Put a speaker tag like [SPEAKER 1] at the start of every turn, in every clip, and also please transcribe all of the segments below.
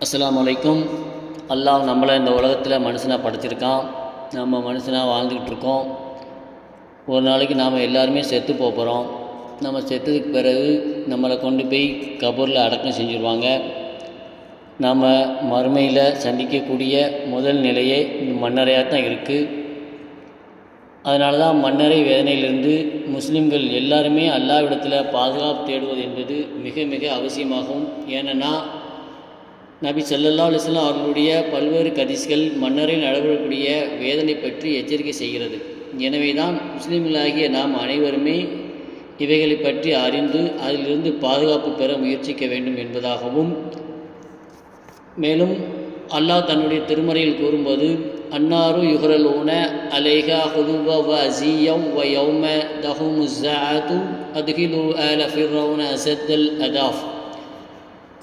[SPEAKER 1] அஸ்ஸலாமு அலைக்கும். அல்லாஹ் நம்மளை இந்த உலகத்தில் மனுஷனாக படைச்சிருக்கான். நம்ம மனுஷனாக வாழ்ந்துக்கிட்டு இருக்கோம். ஒரு நாளைக்கு நாம் எல்லாருமே செத்து போகிறோம். நம்ம செத்ததுக்கு பிறகு நம்மளை கொண்டு போய் கபூரில் அடக்கம் செஞ்சுருவாங்க. நாம் மறுமையில் சந்திக்கக்கூடிய முதல் நிலையே மண்ணறையாக தான் இருக்குது. அதனால தான் மண்ணறை வேதனையிலிருந்து முஸ்லீம்கள் எல்லாருமே அல்லாஹ்விடத்தில் பாதுகாப்பு தேடுவது என்பது மிக மிக அவசியமாகும். ஏன்னா நபி ஸல்லல்லாஹு அலைஹி வஸல்லம் அவர்களுடைய பல்வேறு ஹதீஸ்கள் மன்னரை நடவடிக்கூடிய வேதனை பற்றி எச்சரிக்கை செய்கிறது. எனவே தான் முஸ்லீம்களாகிய நாம் அனைவருமே இவைகளை பற்றி அறிந்து அதிலிருந்து பாதுகாப்பு பெற முயற்சிக்க வேண்டும் என்பதாகவும், மேலும் அல்லாஹ் தன்னுடைய திருமறையில் கூறும்போது, அன்னாரு யுஹ்ரலூன அலைஹா ஹுதுவ வ அஸியம் வ யௌம தஹுமுஸ்ஸாஅத்து அத்கிலு ஆல ஃபிர்அவுன அஸத்தல் அதாஃப்.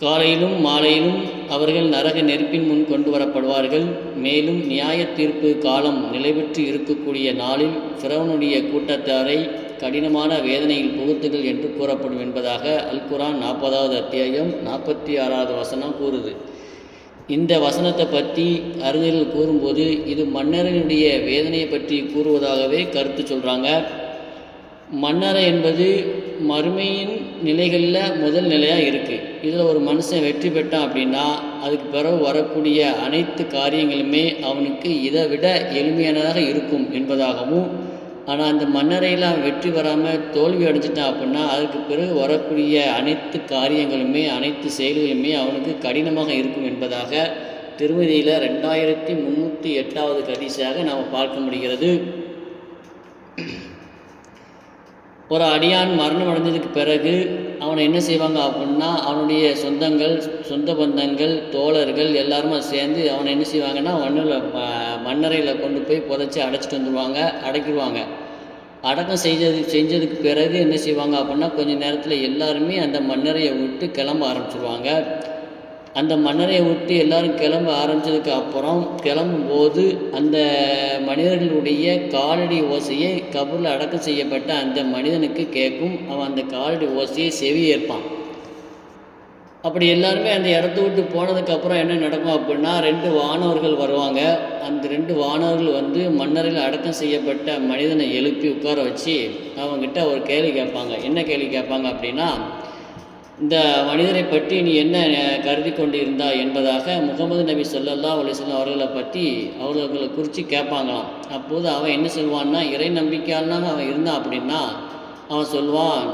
[SPEAKER 1] காலையிலும் மாலையிலும் அவர்கள் நரக நெருப்பின் முன் கொண்டு வரப்படுவார்கள். மேலும் நியாய தீர்ப்பு காலம் நிலைபெற்று இருக்கக்கூடிய நாளில் ஃபிரௌனுடைய கூட்டத்தாரை கடினமான வேதனையில் புகுத்துகள் என்று கூறப்படும் என்பதாக அல் குர்ஆன் 40வது அத்தியாயம் 46வது வசனம் கூறுது. இந்த வசனத்தை பற்றி அறிஞர்கள் கூறும்போது இது மன்னரனுடைய வேதனையை பற்றி கூறுவதாகவே கருத்து சொல்கிறாங்க. மன்னரை என்பது மறுமையின் நிலைகளில் முதல் நிலையாக இருக்குது. இதில் ஒரு மனுஷன் வெற்றி பெற்றான் அப்படின்னா அதுக்கு பிறகு வரக்கூடிய அனைத்து காரியங்களுமே அவனுக்கு இதை விட எளிமையானதாக இருக்கும் என்பதாகவும், ஆனால் அந்த மன்னரையில் அவன் வெற்றி வராமல் தோல்வி அடைஞ்சிட்டான் அப்படின்னா அதுக்கு பிறகு வரக்கூடிய அனைத்து காரியங்களுமே அனைத்து செயல்களுமே அவனுக்கு கடினமாக இருக்கும் என்பதாக திருமதியில் 2308வது ஹதீஸாக நாம் பார்க்க முடிகிறது. ஒரு அடியான் மரணம் அடைஞ்சதுக்கு பிறகு அவனை என்ன செய்வாங்க அப்படின்னா அவனுடைய சொந்தங்கள், சொந்த பந்தங்கள், தோழர்கள் எல்லாருமே சேர்ந்து அவனை என்ன செய்வாங்கன்னா மண்ணறையில் கொண்டு போய் புதைச்சி அடைச்சிட்டு வந்துடுவாங்க, அடக்கிடுவாங்க. அடக்கம் செஞ்சதுக்கு பிறகு என்ன செய்வாங்க அப்படின்னா கொஞ்சம் நேரத்தில் எல்லாருமே அந்த மண்ணறையை விட்டு கிளம்ப ஆரம்பிச்சிடுவாங்க. அந்த மண்ணறையை விட்டு எல்லோரும் கிளம்ப ஆரம்பித்ததுக்கு அப்புறம் கிளம்பும்போது அந்த மனிதர்களுடைய காலடி ஓசையை கபூரில் அடக்கம் செய்யப்பட்ட அந்த மனிதனுக்கு கேட்கும். அவன் அந்த காலடி ஓசையை செவியேற்பான். அப்படி எல்லாருமே அந்த இடத்த விட்டு போனதுக்கப்புறம் என்ன நடக்கும் அப்படின்னா 2 வானவர்கள் வருவாங்க. அந்த 2 வானவர்கள் மண்ணறையில் அடக்கம் செய்யப்பட்ட மனிதனை எழுப்பி உட்கார வச்சு அவங்ககிட்ட ஒரு கேள்வி கேட்பாங்க. என்ன கேள்வி கேட்பாங்க அப்படின்னா, இந்த மனிதரை பற்றி நீ என்ன கருதி கொண்டு இருந்தா என்பதாக முகமது நபி ஸல்லல்லாஹு அலைஹி வஸல்லம் அவர்களை பற்றி அவர்களை குறித்து கேட்பாங்களாம். அப்போது அவன் என்ன சொல்வான்னா, இறை நம்பிக்கையாளனாக அவன் இருந்தான் அப்படின்னா அவன் சொல்வான்,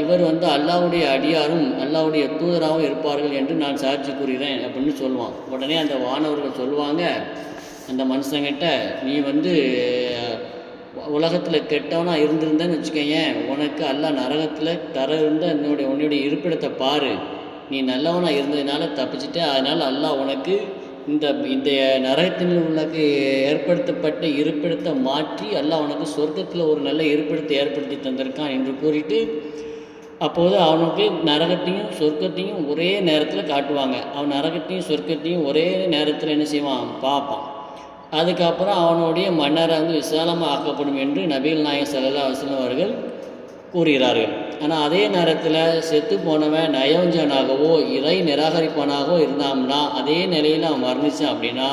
[SPEAKER 1] இவர் அல்லாஹ்வுடைய அடியாரும் அல்லாஹ்வுடைய தூதராகவும் இருப்பார்கள் என்று நான் சாட்சி கூறுகிறேன் அப்படின்னு சொல்லுவான். உடனே அந்த வானவர்கள் சொல்லுவாங்க அந்த மனுஷங்கிட்ட, நீ உலகத்தில் கெட்டவனாக இருந்திருந்தேன்னு வச்சுக்கோங்க, உனக்கு அல்லாஹ் நரகத்தில் தர இருந்த உன்னுடைய இருப்பிடத்தை பாரு, நீ நல்லவனாக இருந்ததுனால தப்பிச்சுட்டு, அதனால் அல்லாஹ் உனக்கு இந்த நரகத்தில் உனக்கு ஏற்படுத்தப்பட்ட இருப்பிடத்தை மாற்றி அல்லாஹ் உனக்கு சொர்க்கத்தில் ஒரு நல்ல இருப்பிடத்தை ஏற்படுத்தி தந்திருக்கான் என்று கூறிட்டு, அப்போது அவனுக்கு நரகத்தையும் சொர்க்கத்தையும் ஒரே நேரத்தில் காட்டுவாங்க. அவன் நரகத்தையும் சொர்க்கத்தையும் ஒரே நேரத்தில் என்ன செய்வான், பார்ப்பான். அதுக்கப்புறம் அவனுடைய மன்னரை விசாலமாக ஆக்கப்படும் என்று நபிகள் நாயகம் ஸல்லல்லாஹு அலைஹி வஸல்லம் அவர்கள் கூறுகிறார்கள். ஆனால் அதே நேரத்தில் செத்து போனவன் நயவஞ்சனாகவோ இறை நிராகரிப்பவனாகவோ இருந்தான்னா அதே நிலையில் அவன் மரணிச்சான் அப்படின்னா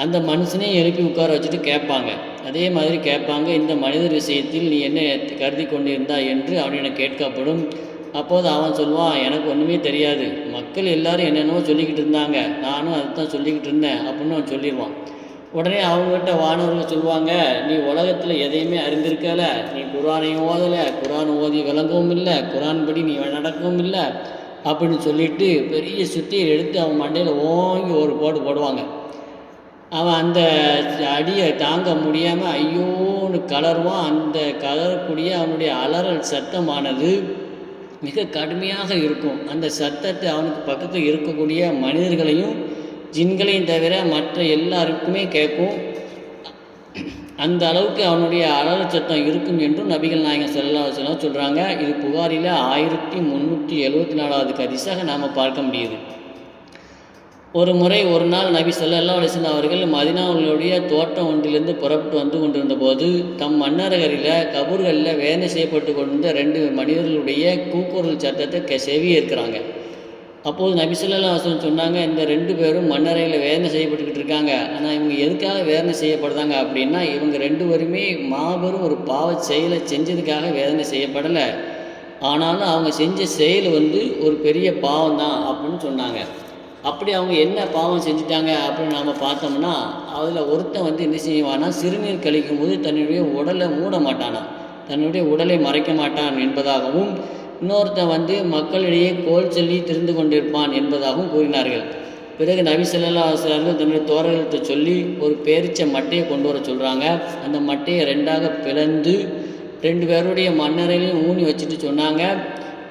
[SPEAKER 1] அந்த மனுஷனையும் எழுப்பி உட்கார வச்சுட்டு கேட்பாங்க. அதே மாதிரி கேட்பாங்க, இந்த மனிதர் விஷயத்தில் நீ என்ன கருதி கொண்டிருந்தா என்று அவனிடம் கேட்கப்படும். அப்போது அவன் சொல்லுவான், எனக்கு ஒன்றுமே தெரியாது, மக்கள் எல்லாரும் என்னென்னவோ சொல்லிக்கிட்டு இருந்தாங்க, நானும் அதுதான் சொல்லிக்கிட்டு இருந்தேன் அப்படின்னு அவன் சொல்லிடுவான். உடனே அவங்ககிட்ட வானவர்கள் சொல்லுவாங்க, நீ உலகத்தில் எதையுமே அறிந்திருக்கல, நீ குர்ஆனையும் ஓதலை, குர்ஆன் ஓதி விளங்கவும் இல்லை, குர்ஆன் படி நீ நடக்கவும் இல்லை அப்படின்னு சொல்லிட்டு பெரிய சுத்தியை எடுத்து அவன் மண்டையில் ஓங்கி ஒரு போடுவாங்க. அவன் அந்த அடியை தாங்க முடியாமல் ஐயோன்னு கலருவான். அந்த கலரக்கூடிய அவனுடைய அலறல் சத்தமானது மிக கடுமையாக இருக்கும். அந்த சத்தத்தை அவனுக்கு பக்கத்தில் இருக்கக்கூடிய மனிதர்களையும் ஜின்களையும் தவிர மற்ற எல்லாருக்குமே கேட்கும். அந்த அளவுக்கு அவனுடைய அலறல் சத்தம் இருக்கும் என்றும் நபிகள் நாயகம் ஸல்லல்லாஹு அலைஹி வஸல்லம் சொல்கிறாங்க. இது புகாரில் 1374வது ஹதீஸாக நாம் பார்க்க முடியுது. ஒரு நாள் நபி ஸல்லல்லாஹு அலைஹி வஸல்லம் அவர்கள் மதீனாவுடைய தோட்டம் ஒன்றிலிருந்து புறப்பட்டு கொண்டிருந்த போது தம் மன்னர்களில் கபூர்களில் வேதனை செய்யப்பட்டு கொண்டிருந்த 2 மனிதர்களுடைய கூக்குரல் சத்தத்தை செவி ஏற்கிறாங்க. அப்போது நபி ஸல்லல்லாஹு அலைஹி வஸல்லம் சொன்னாங்க, இந்த 2 பேரும் மண்ணறையில் வேதனை செய்யப்பட்டுக்கிட்டு இருக்காங்க. ஆனால் இவங்க எதுக்காக வேதனை செய்யப்படுறாங்க அப்படின்னா, இவங்க 2 பேருமே மாபெரும் ஒரு பாவ செயலை செஞ்சதுக்காக வேதனை செய்யப்படலை. ஆனாலும் அவங்க செஞ்ச செயல் ஒரு பெரிய பாவம் தான் அப்படின்னு சொன்னாங்க. அப்படி அவங்க என்ன பாவம் செஞ்சுட்டாங்க அப்படின்னு நாம் பார்த்தோம்னா, அதில் ஒருத்தன் என்ன செய்வானா, சிறுநீர் கழிக்கும் போது தன்னுடைய உடலை மூட மாட்டானா, தன்னுடைய உடலை மறைக்க மாட்டான் என்பதாகவும், இன்னொருத்தன் மக்களிடையே கோல் சொல்லி திரிந்து கொண்டிருப்பான் என்பதாகவும் கூறினார்கள். பிறகு நபி ஸல்லல்லாஹு அலைஹி வஸல்லம் தன்னுடைய தோழர்கள்ட்ட சொல்லி ஒரு பேரிச்ச மட்டையை கொண்டு வர சொல்கிறாங்க. அந்த மட்டையை 2ஆக பிளந்து 2 பேருடைய மண்ணறையிலையும் ஊனி வச்சுட்டு சொன்னாங்க,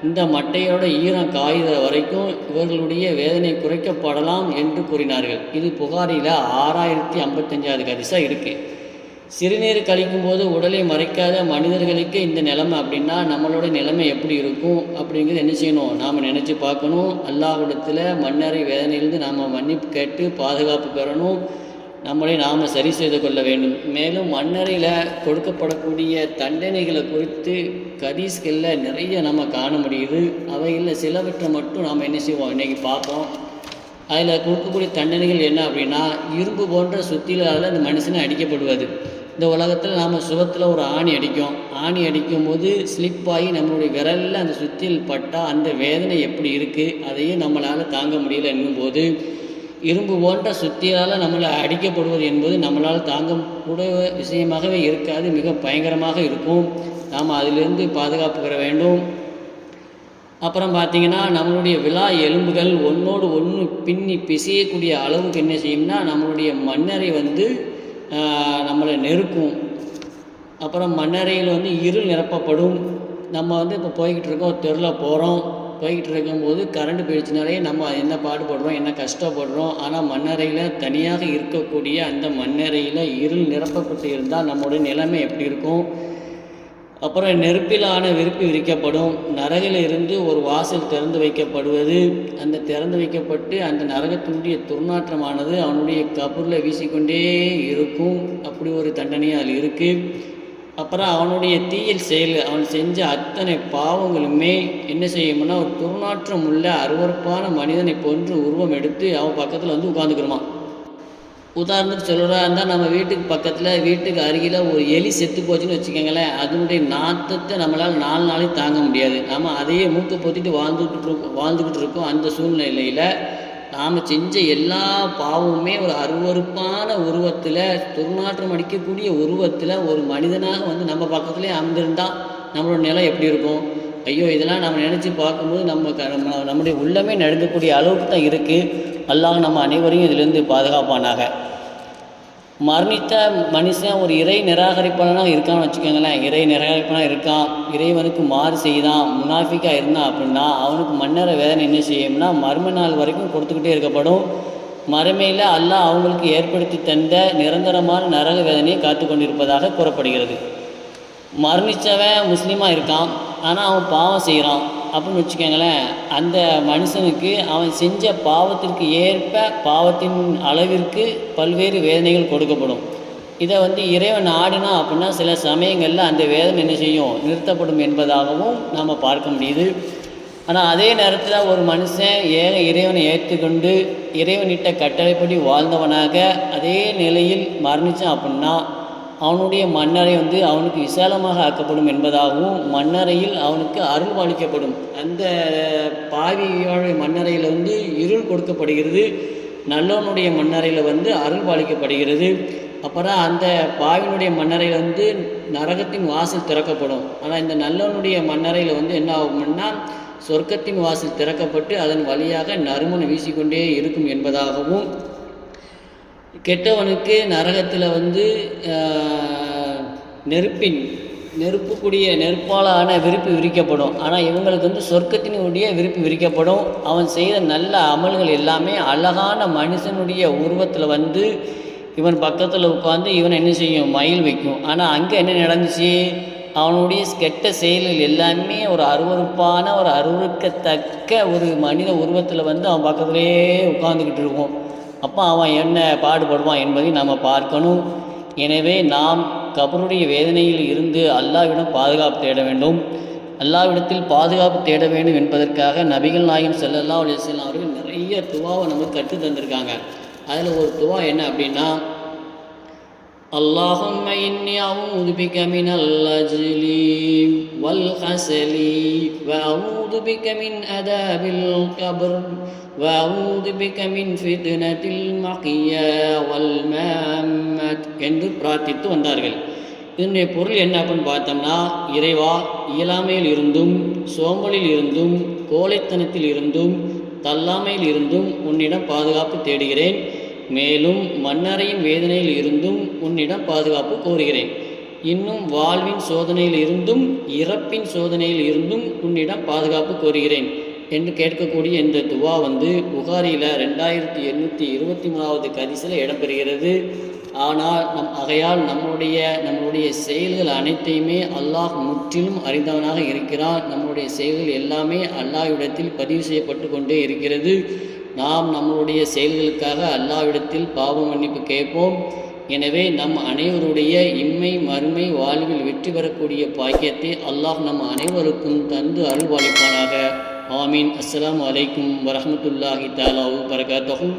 [SPEAKER 1] இந்த மட்டையோட ஈரம் காயுற வரைக்கும் இவர்களுடைய வேதனை குறைக்கப்படலாம் என்று கூறினார்கள். இது புகாரியில் 6055வது ஹதீஸாக இருக்குது. சிறுநீர் கழிக்கும் போது உடலை மறைக்காத மனிதர்களுக்கு இந்த நிலைமை அப்படின்னா நம்மளோட நிலைமை எப்படி இருக்கும் அப்படிங்கிறது என்ன செய்யணும், நாம் நினச்சி பார்க்கணும். அல்லாஹ்விடத்தில் மண்ணறை வேதனையிலிருந்து நாம் மன்னிப்பு கேட்டு பாதுகாப்பு பெறணும். நம்மளை நாம் சரி செய்து கொள்ள வேண்டும். மேலும் மண்ணறையில் கொடுக்கப்படக்கூடிய தண்டனைகளை குறித்து ஹதீஸ்களில் நிறைய நம்ம காண முடியுது. அவைகளில் சிலவற்றை மட்டும் நாம் என்ன செய்வோம், இன்றைக்கி பார்ப்போம். அதில் கொடுக்கக்கூடிய தண்டனைகள் என்ன அப்படின்னா, இரும்பு போன்ற சுத்திகளால் அந்த மனுஷனை அடிக்கப்படுவது. இந்த உலகத்தில் நாம் சுகத்தில் ஒரு ஆணி அடிக்கும் போது ஸ்லிப் ஆகி நம்மளுடைய விரலில் அந்த சுத்தியில் பட்டால் அந்த வேதனை எப்படி இருக்குது, அதையும் நம்மளால் தாங்க முடியல என்னும்போது, இரும்பு போன்ற சுத்தியால் நம்மளை அடிக்கப்படுவது என்பது நம்மளால் தாங்கக்கூடிய விஷயமாகவே இருக்காது, மிக பயங்கரமாக இருக்கும். நாம் அதிலிருந்து பாதுகாப்பு பெற வேண்டும். அப்புறம் பார்த்திங்கன்னா, நம்மளுடைய விலா எலும்புகள் ஒன்றோடு ஒன்று பின்னி பிசையக்கூடிய அளவுக்கு என்ன செய்யும்னா, நம்மளுடைய மண்ணறை நம்மளை நெருக்கும். அப்புறம் மண்ணறையில் இருள் நிரப்பப்படும். நம்ம இப்போ போய்கிட்டு இருக்கோம், தெருவில் போய்கிட்டு இருக்கும்போது கரண்ட் போயிடுச்சுனாலே நம்ம என்ன பாடுபடுறோம், என்ன கஷ்டப்படுறோம். ஆனால் மண்ணறையில் தனியாக இருக்கக்கூடிய அந்த மண்ணறையில் இருள் நிரப்பப்பட்டு இருந்தால் நம்மளுடைய நிலைமை எப்படி இருக்கும். அப்புறம் நெருப்பிலான விரிப்பு விரிக்கப்படும். நரகில் இருந்து ஒரு வாசல் திறந்து வைக்கப்படுவது. அந்த திறந்து வைக்கப்பட்டு அந்த நரகத்தினுடைய துர்நாற்றமானது அவனுடைய கபூரில் வீசிக்கொண்டே இருக்கும். அப்படி ஒரு தண்டனையும் அதில் இருக்குது. அப்புறம் அவனுடைய தீயல் செயல், அவன் செஞ்ச அத்தனை பாவங்களுமே என்ன செய்யும்னா, ஒரு துர்நாற்றம் உள்ள அருவருப்பான மனிதனை போன்று உருவம் எடுத்து அவன் பக்கத்தில் உட்காந்துக்கிறோமா. உதாரணத்துக்கு சொல்கிறா இருந்தால், நம்ம வீட்டுக்கு பக்கத்தில் வீட்டுக்கு அருகில் ஒரு எலி செத்து போச்சுன்னு வச்சுக்கோங்களேன், அதனுடைய நாற்றத்தை நம்மளால் 4 நாளைக்கு தாங்க முடியாது. நம்ம அதையே மூக்கை பொத்திட்டு வாழ்ந்துக்கிட்டு இருக்கோம். அந்த சூழ்நிலையில் நாம் செஞ்ச எல்லா பாவமுமே ஒரு அருவருப்பான உருவத்தில், துர்நாற்றம் அடிக்கக்கூடிய உருவத்தில் ஒரு மனிதனாக நம்ம பக்கத்துலேயே அமர்ந்திருந்தால் நம்மளோட நிலை எப்படி இருக்கும். ஐயோ, இதெல்லாம் நம்ம நினச்சி பார்க்கும்போது நம்முடைய உள்ளமே நடுங்கக்கூடிய அளவுக்கு தான் இருக்குது. அல்லாஹ் நம்ம அனைவரையும் இதிலிருந்து பாதுகாப்பானாக. மரணித்த மனுஷன் ஒரு இறை நிராகரிப்பாளனாக இருக்கான்னு வச்சுக்கோங்களேன். இறை நிராகரிப்பானாக இருக்கான், இறைவனுக்கு மாறு செய்தான், முனாஃபிக்காக இருந்தான் அப்படின்னா அவனுக்கு மண்ணறை வேதனை என்ன செய்யும்னா, மர்ம நாள் வரைக்கும் கொடுத்துக்கிட்டே இருக்கப்படும். மறுமையில் அல்லாஹ் அவங்களுக்கு ஏற்படுத்தி தந்த நிரந்தரமான நரக வேதனையை காத்து கொண்டிருப்பதாக கூறப்படுகிறது. மரணித்தவன் முஸ்லீமாக இருக்கான், ஆனால் அவன் பாவம் செய்கிறான் அப்படின்னு வச்சுக்கோங்களேன். அந்த மனுஷனுக்கு அவன் செஞ்ச பாவத்திற்கு ஏற்ப பாவத்தின் அளவிற்கு பல்வேறு வேதனைகள் கொடுக்கப்படும். இதை இறைவன் ஆடினா அப்படின்னா சில சமயங்களில் அந்த வேதனை என்ன செய்யும், நிறுத்தப்படும் என்பதாகவும் நாம் பார்க்க முடியுது. ஆனால் அதே நேரத்தில் ஒரு மனுஷன் இறைவனை ஏற்றுக்கொண்டு இறைவனிட்ட கட்டளைப்படி வாழ்ந்தவனாக அதே நிலையில் மரணித்தான் அப்படின்னா அவனுடைய மண்ணறை அவனுக்கு விசாலமாக ஆக்கப்படும் என்பதாகவும், மண்ணறையில் அவனுக்கு அருள் பாலிக்கப்படும். அந்த பாவியோடைய மண்ணறையில் இருள் கொடுக்கப்படுகிறது, நல்லவனுடைய மண்ணறையில் அருள் பாலிக்கப்படுகிறது. அப்புறம் அந்த பாவினுடைய மண்ணறையில் நரகத்தின் வாசல் திறக்கப்படும். ஆனால் இந்த நல்லவனுடைய மண்ணறையில் என்ன ஆகும்னா, சொர்க்கத்தின் வாசல் திறக்கப்பட்டு அதன் வழியாக நறுமணம் வீசிக்கொண்டே இருக்கும் என்பதாகவும், கெட்டவனுக்கு நரகத்தில் நெருப்பாலான விரிப்பு விரிக்கப்படும். ஆனால் இவங்களுக்கு சொர்க்கத்தினுடைய விரிப்பு விரிக்கப்படும். அவன் செய்த நல்ல அமல்கள் எல்லாமே அழகான மனுஷனுடைய உருவத்தில் இவன் பக்கத்தில் உட்காந்து இவன் என்ன செய்யும், மயில் வைக்கும். ஆனால் அங்கே என்ன நடந்துச்சு, அவனுடைய கெட்ட செயல்கள் எல்லாமே ஒரு அருவருப்பான ஒரு அருவருக்கத்தக்க ஒரு மனித உருவத்தில் அவன் பக்கத்திலே உட்காந்துக்கிட்டு இருக்கும். அப்போ அவன் என்ன பாடுபடுவான் என்பதை நாம் பார்க்கணும். எனவே நாம் கபருடைய வேதனையில் இருந்து அல்லாஹ்விடம் பாதுகாப்பு தேட வேண்டும். அல்லாஹ்விடத்தில் பாதுகாப்பு தேட வேண்டும் என்பதற்காக நபிகள் நாயகம் ஸல்லல்லாஹு அலைஹி வஸல்லம் அவர்கள் நிறைய துவாவை நமக்கு கற்று தந்திருக்காங்க. அதில் ஒரு துவா என்ன அப்படின்னா, اللهم إني أعوذ بك من الخجل والكسل وأعوذ بك من عذاب القبر وأعوذ بك من فتنة المحيا والممات என்று பிரார்த்தித்து வந்தார்கள். இதனுடைய பொருள் என்ன அப்படின்னு பார்த்தோம்னா, இறைவா, இயலாமையில் இருந்தும் சோம்பலில் இருந்தும் கோழைத்தனத்தில் இருந்தும் தள்ளாமையில் இருந்தும் உன்னிடம் பாதுகாப்பு தேடுகிறேன். மேலும் மன்னரையின் வேதனையில் இருந்தும் உன்னிடம் பாதுகாப்பு கோருகிறேன். இன்னும் வாழ்வின் சோதனையில் இருந்தும் இறப்பின் சோதனையில் இருந்தும் உன்னிடம் பாதுகாப்பு கோருகிறேன் என்று கேட்கக்கூடிய இந்த துவா புகாரியில் 2823வது ஹதீஸில் இடம்பெறுகிறது. ஆனால் ஆகையால் நம்மளுடைய செயல்கள் அனைத்தையுமே அல்லாஹ் முற்றிலும் அறிந்தவனாக இருக்கிறான். நம்மளுடைய செயல்கள் எல்லாமே அல்லாஹ்விடத்தில் பதிவு செய்யப்பட்டு கொண்டே இருக்கிறது. நாம் நம்மளுடைய செயல்களுக்காக அல்லாஹ்விடத்தில் பாவ மன்னிப்பு கேட்போம். எனவே நம் அனைவருடைய இம்மை மறுமை வாழ்வில் வெற்றி பெறக்கூடிய பாக்கியத்தை அல்லாஹ் நம் அனைவருக்கும் தந்து அருள்வாளிப்பானாக. ஆமீன். அஸ்ஸலாமு அலைக்கும் வரஹ்மத்துல்லாஹி தஆலா வபரகாத்துஹு.